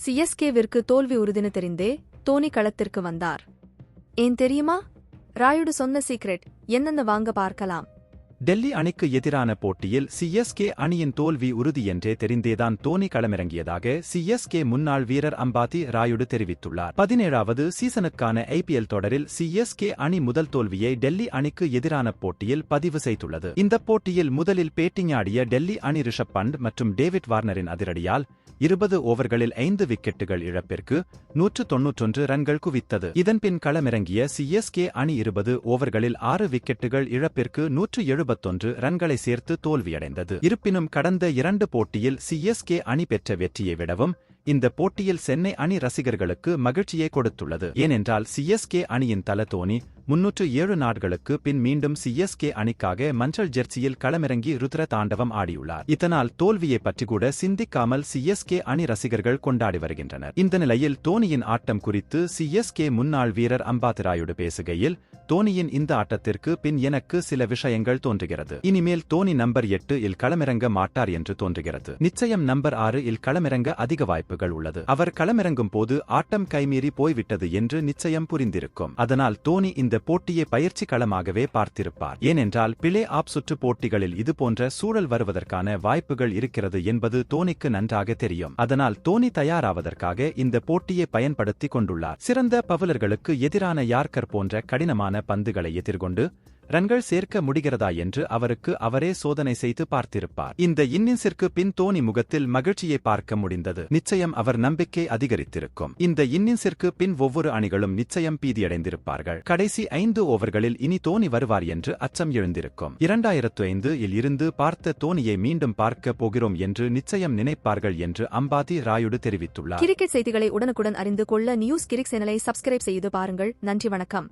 சிஎஸ்கேவிற்கு தோல்வி உறுதினு தெரிந்தே தோனி களத்திற்கு வந்தார். ஏன் தெரியுமா? ராயுடு சொன்ன சீக்ரெட் என்னன்னு வாங்க பார்க்கலாம். டெல்லி அணிக்கு எதிரான போட்டியில் சிஎஸ்கே அணியின் தோல்வி உறுதி என்றே தெரிந்தேதான் தோனி களமிறங்கியதாக சிஎஸ்கே முன்னாள் வீரர் அம்பாதி ராயுடு தெரிவித்துள்ளார். 17வது சீசனுக்கான ஐபிஎல் தொடரில் சிஎஸ்கே அணி முதல் தோல்வியை டெல்லி அணிக்கு எதிரான போட்டியில் பதிவு செய்துள்ளது. இந்த போட்டியில் முதலில் பேட்டிங் ஆடிய டெல்லி அணி ரிஷப் பண்ட் மற்றும் டேவிட் வார்னரின் அதிரடியால் 20 ஓவர்களில் 5 விக்கெட்டுகள் இழப்பிற்கு 191 ரன்கள் குவித்தது. இதன்பின் களமிறங்கிய சிஎஸ்கே அணி 20 ஓவர்களில் 6 விக்கெட்டுகள் இழப்பிற்கு 171 ரன்களை சேர்த்து தோல்வியடைந்தது. இருப்பினும் கடந்த 2 போட்டியில் சிஎஸ்கே அணி பெற்ற வெற்றியை விடவும் இந்த போட்டியில் சென்னை அணி ரசிகர்களுக்கு மகிழ்ச்சியை கொடுத்துள்ளது. ஏனென்றால் சிஎஸ்கே அணியின் தல தோனி 307 நாட்களுக்கு பின் மீண்டும் சிஎஸ்கே அணிக்காக மஞ்சள் ஜெர்சியில் களமிறங்கி ருத்ர தாண்டவம் ஆடியுள்ளார். இதனால் தோல்வியை பற்றி கூட சிந்திக்காமல் சிஎஸ்கே அணி ரசிகர்கள் கொண்டாடி வருகின்றனர். இந்த நிலையில் தோனியின் ஆட்டம் குறித்து சிஎஸ்கே முன்னாள் வீரர் அம்பாதி ராயுடு பேசுகையில், தோனியின் இந்த ஆட்டத்திற்கு பின் எனக்கு சில விஷயங்கள் தோன்றுகிறது. இனிமேல் தோனி நம்பர் 8 இல் களமிறங்க மாட்டார் என்று தோன்றுகிறது. நிச்சயம் நம்பர் 6 இல் களமிறங்க அதிக வாய்ப்புகள் உள்ளது. அவர் களமிறங்கும் போது ஆட்டம் கைமீறி போய்விட்டது என்று நிச்சயம் புரிந்திருக்கும். அதனால் தோனி இந்த போட்டியை பயிற்சி களமாகவே பார்த்திருப்பார். ஏனென்றால் பிளே ஆப் சுற்று போட்டிகளில் இதுபோன்ற சூழல் வருவதற்கான வாய்ப்புகள் இருக்கிறது என்பது தோனிக்கு நன்றாக தெரியும். அதனால் தோனி தயாராவதற்காக இந்த போட்டியை பயன்படுத்திக் கொண்டுள்ளார். சிறந்த பவுலர்களுக்கு எதிரான யார்கர் போன்ற கடினமான பந்துகளை எதிர்கொண்டு ரன்கள் சேர்க்க முடிகிறதா என்று அவருக்கு அவரே சோதனை செய்து பார்த்திருப்பார். இந்த இன்னிங்ஸிற்கு பின் தோனி முகத்தில் மகிழ்ச்சியை பார்க்க முடிந்தது. நிச்சயம் அவர் நம்பிக்கை அதிகரித்திருக்கும். இந்த இன்னிங்ஸிற்கு பின் ஒவ்வொரு அணிகளும் நிச்சயம் பீதியடைந்திருப்பார்கள். கடைசி 5 ஓவர்களில் இனி தோனி வருவார் என்று அச்சம் எழுந்திருக்கும். 2005 இல் இருந்து பார்த்த தோனியை மீண்டும் பார்க்க போகிறோம் என்று நிச்சயம் நினைப்பார்கள் என்று அம்பாதி ராயுடு தெரிவித்துள்ளார். கிரிக்கெட் செய்திகளை உடனுக்குடன் அறிந்து கொள்ள நியூஸ் கிரிக் சேனலை சப்ஸ்கிரைப் செய்து பாருங்கள். நன்றி, வணக்கம்.